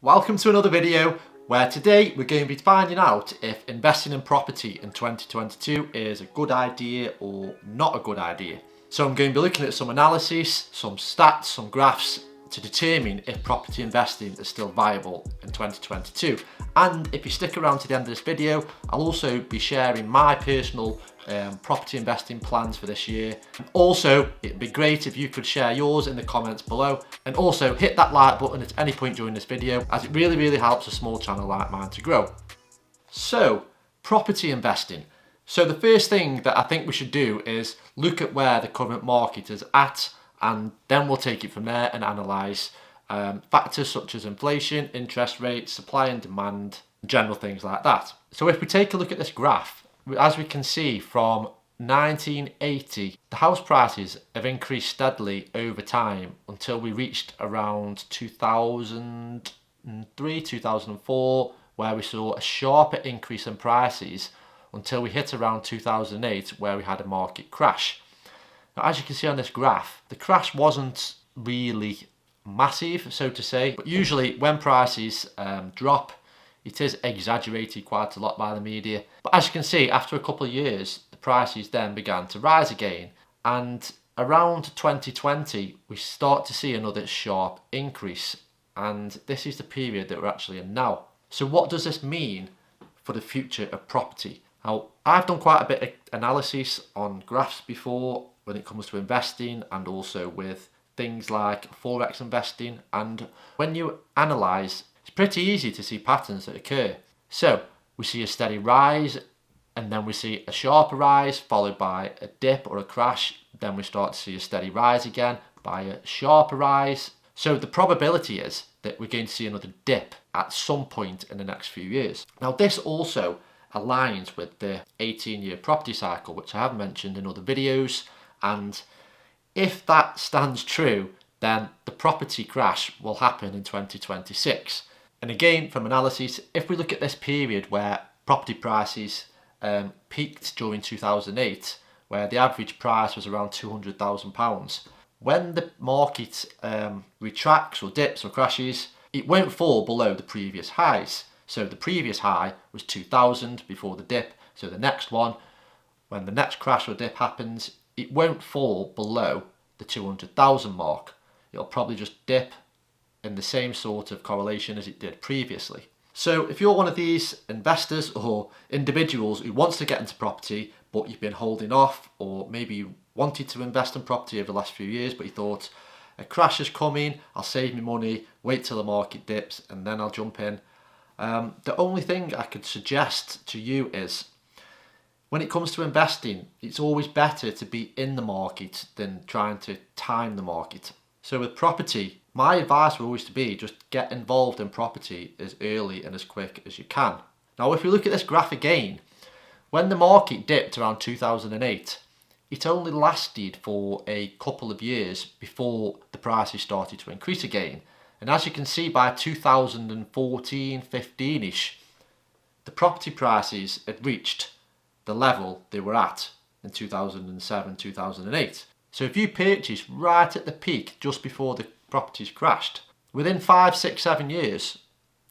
Welcome to another video where today we're going to be finding out if investing in property in 2022 is a good idea or not a good idea. So I'm going to be looking at some analysis, some stats, some graphs to determine if property investing is still viable in 2022. And if you stick around to the end of this video, I'll also be sharing my personal property investing plans for this year. Also, it'd be great if you could share yours in the comments below, and also hit that like button at any point during this video, as it really helps a small channel like mine to grow. So, property investing. So the first thing that I think we should do is look at where the current market is at, and then we'll take it from there and analyse factors such as inflation, interest rates, supply and demand, general things like that. So if we take a look at this graph, as we can see from 1980, the house prices have increased steadily over time until we reached around 2003, 2004, where we saw a sharper increase in prices until we hit around 2008, where we had a market crash. Now, as you can see on this graph, the crash wasn't really massive, so to say, but usually when prices drop, it is exaggerated quite a lot by the media. But as you can see, after a couple of years, the prices then began to rise again. And around 2020, we start to see another sharp increase. And this is the period that we're actually in now. So what does this mean for the future of property? Now, I've done quite a bit of analysis on graphs before when it comes to investing, and also with things like forex investing. And when you analyse, it's pretty easy to see patterns that occur. So we see a steady rise, and then we see a sharper rise followed by a dip or a crash. Then we start to see a steady rise again by a sharper rise. So the probability is that we're going to see another dip at some point in the next few years. Now this also aligns with the 18-year property cycle, which I have mentioned in other videos. And if that stands true, then the property crash will happen in 2026. And again, from analysis, if we look at this period where property prices peaked during 2008, where the average price was around £200,000, when the market retracts or dips or crashes, it won't fall below the previous highs. So the previous high was 2000 before the dip. So the next one, when the next crash or dip happens, it won't fall below the 200,000 mark. It'll probably just dip in the same sort of correlation as it did previously. So if you're one of these investors or individuals who wants to get into property, but you've been holding off, or maybe you wanted to invest in property over the last few years, but you thought a crash is coming, I'll save me money, wait till the market dips, and then I'll jump in. The only thing I could suggest to you is, when it comes to investing, it's always better to be in the market than trying to time the market. So with property, my advice would always to be just get involved in property as early and as quick as you can. Now, if we look at this graph again, when the market dipped around 2008, it only lasted for a couple of years before the prices started to increase again. And as you can see, by 2014, 15-ish, the property prices had reached the level they were at in 2007, 2008. So if you purchased right at the peak just before the properties crashed, within 5, 6, 7 years,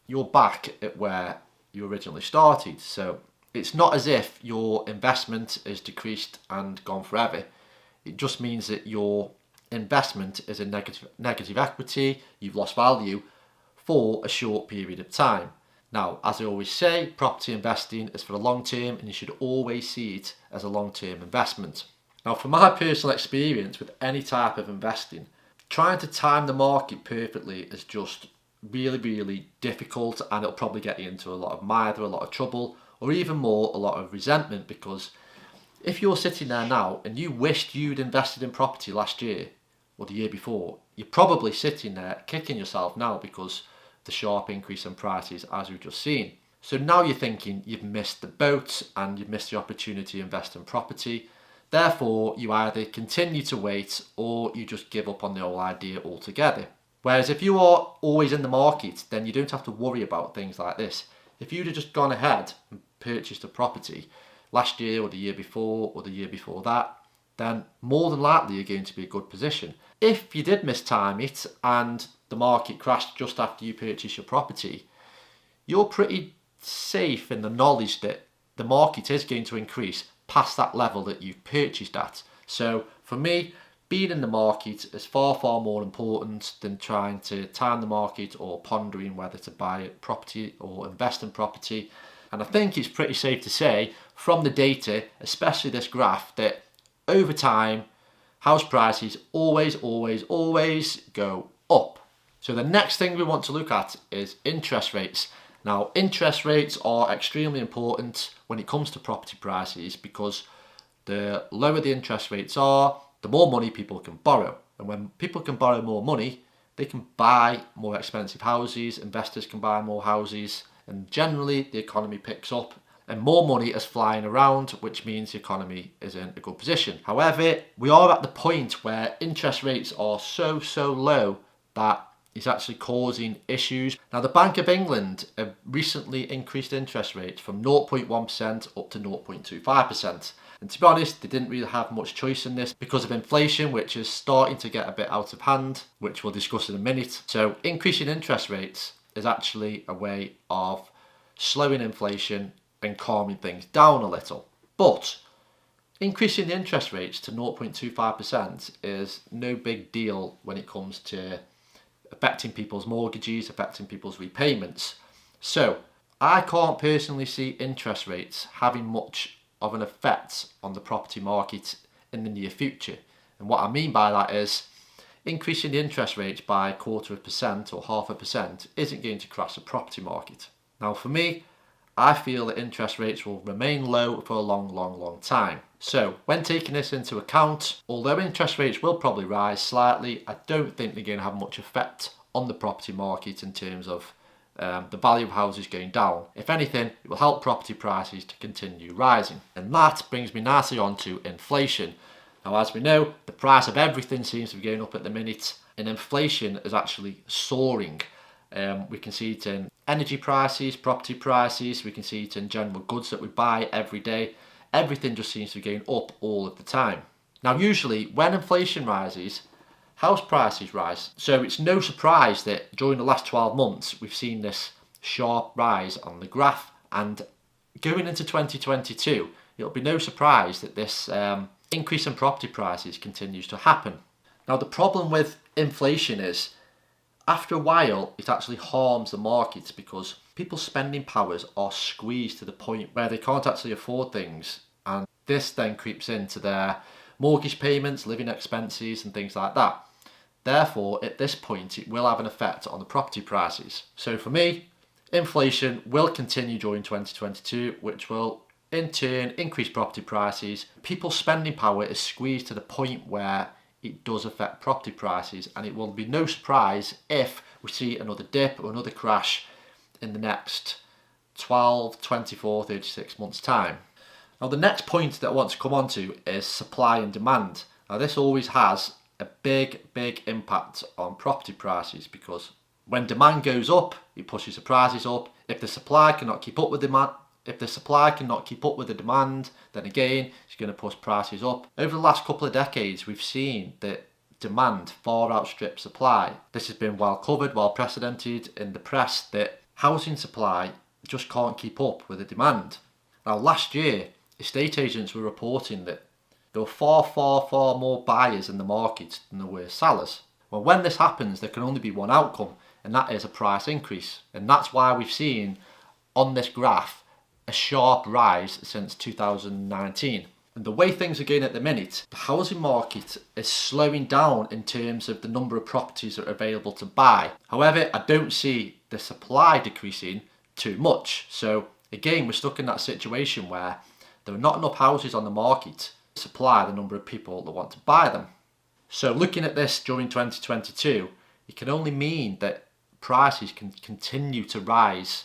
you're back at where you originally started. So it's not as if your investment has decreased and gone forever. It just means that your investment is a negative equity, you've lost value for a short period of time. Now, as I always say, property investing is for the long term, and you should always see it as a long-term investment. Now, from my personal experience with any type of investing, trying to time the market perfectly is just really difficult, and it'll probably get you into a lot of either a lot of trouble, or even more, a lot of resentment. Because if you're sitting there now and you wished you'd invested in property last year or the year before, you're probably sitting there kicking yourself now because the sharp increase in prices as we've just seen. So now you're thinking you've missed the boat and you've missed the opportunity to invest in property. Therefore, you either continue to wait or you just give up on the whole idea altogether. Whereas if you are always in the market, then you don't have to worry about things like this. If you'd have just gone ahead and purchased a property last year or the year before or the year before that, then more than likely you're going to be in a good position. If you did mistime it and the market crashed just after you purchase your property, you're pretty safe in the knowledge that the market is going to increase past that level that you've purchased at. So for me, being in the market is far, far more important than trying to time the market or pondering whether to buy a property or invest in property. And I think it's pretty safe to say from the data, especially this graph, that over time, house prices always go up. So the next thing we want to look at is interest rates. Now, interest rates are extremely important when it comes to property prices because the lower the interest rates are, the more money people can borrow. And when people can borrow more money, they can buy more expensive houses, investors can buy more houses, and generally the economy picks up and more money is flying around, which means the economy is in a good position. However, we are at the point where interest rates are so low that it's actually causing issues. Now, the Bank of England have recently increased interest rates from 0.1% up to 0.25%. And to be honest, they didn't really have much choice in this because of inflation, which is starting to get a bit out of hand, which we'll discuss in a minute. So increasing interest rates is actually a way of slowing inflation and calming things down a little. But increasing the interest rates to 0.25% is no big deal when it comes to affecting people's mortgages, affecting people's repayments. So I can't personally see interest rates having much of an effect on the property market in the near future. And what I mean by that is increasing the interest rates by 0.25% or 0.5% isn't going to crash the property market. Now, for me, I feel that interest rates will remain low for a long time. So when taking this into account, although interest rates will probably rise slightly, I don't think they're going to have much effect on the property market in terms of the value of houses going down. If anything, it will help property prices to continue rising. And that brings me nicely on to inflation. Now, as we know, the price of everything seems to be going up at the minute, and inflation is actually soaring. We can see it in energy prices, property prices, we can see it in general goods that we buy every day. Everything just seems to be going up all of the time. Now, usually when inflation rises, house prices rise. So it's no surprise that during the last 12 months, we've seen this sharp rise on the graph. And going into 2022, it'll be no surprise that this increase in property prices continues to happen. Now, the problem with inflation is after a while, it actually harms the markets because people's spending powers are squeezed to the point where they can't actually afford things. And this then creeps into their mortgage payments, living expenses and things like that. Therefore, at this point, it will have an effect on the property prices. So for me, inflation will continue during 2022, which will in turn increase property prices. People's spending power is squeezed to the point where it does affect property prices, and it will be no surprise if we see another dip or another crash in the next 12, 24, 36 months time. Now, the next point that I want to come on to is supply and demand. Now, this always has a big impact on property prices because when demand goes up, it pushes the prices up. If the supply cannot keep up with demand, if the supply cannot keep up with the demand, then again, it's going to push prices up. Over the last couple of decades, we've seen that demand far outstrips supply. This has been well covered, well precedented in the press that housing supply just can't keep up with the demand. Now, last year, estate agents were reporting that there were far more buyers in the market than there were sellers. Well, when this happens, there can only be one outcome, and that is a price increase. And that's why we've seen on this graph a sharp rise since 2019. And the way things are going at the minute, the housing market is slowing down in terms of the number of properties that are available to buy. However, I don't see the supply decreasing too much. So again, we're stuck in that situation where there are not enough houses on the market to supply the number of people that want to buy them. So looking at this during 2022, it can only mean that prices can continue to rise,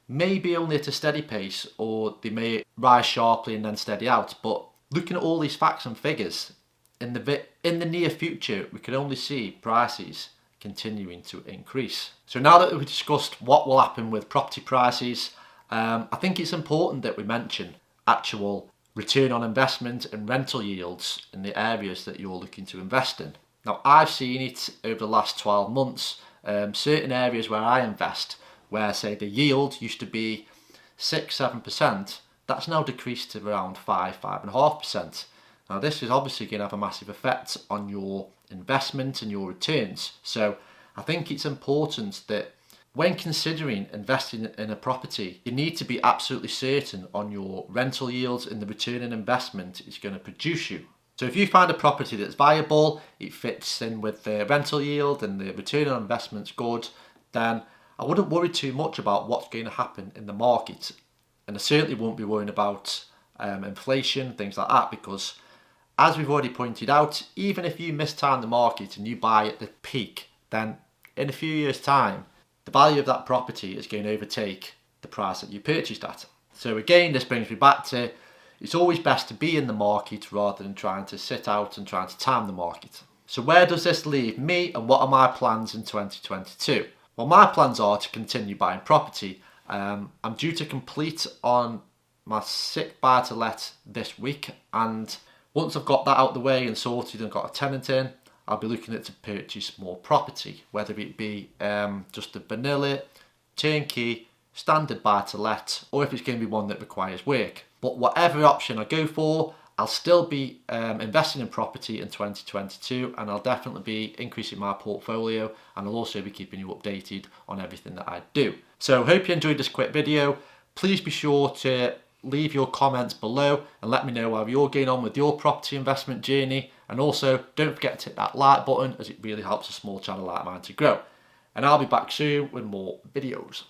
maybe only at a steady pace, or they may rise sharply and then steady out. But looking at all these facts and figures, in the near future, we can only see prices continuing to increase. So now that we've discussed what will happen with property prices, I think it's important that we mention actual return on investment and rental yields in the areas that you're looking to invest in. Now, I've seen it over the last 12 months, certain areas where I invest, where say the yield used to be 6-7%, that's now decreased to around 5-5.5%. Now this is obviously going to have a massive effect on your investment and your returns. So I think it's important that when considering investing in a property, you need to be absolutely certain on your rental yields and the return on investment it's going to produce you. So if you find a property that's viable, it fits in with the rental yield and the return on investment's good, then I wouldn't worry too much about what's going to happen in the market. And I certainly won't be worrying about inflation, things like that, because as we've already pointed out, even if you mistime the market and you buy at the peak, then in a few years' time, the value of that property is going to overtake the price that you purchased at. So again, this brings me back to, it's always best to be in the market rather than trying to sit out and trying to time the market. So where does this leave me, and what are my plans in 2022? Well, my plans are to continue buying property. I'm due to complete on my 6th buy to let this week, and once I've got that out the way and sorted and got a tenant in, I'll be looking at to purchase more property, whether it be just a vanilla, turnkey, standard buy to let, or if it's going to be one that requires work. But whatever option I go for, I'll still be investing in property in 2022, and I'll definitely be increasing my portfolio, and I'll also be keeping you updated on everything that I do. So hope you enjoyed this quick video. Please be sure to leave your comments below and let me know how you're getting on with your property investment journey, and also don't forget to hit that like button, as it really helps a small channel like mine to grow. And I'll be back soon with more videos.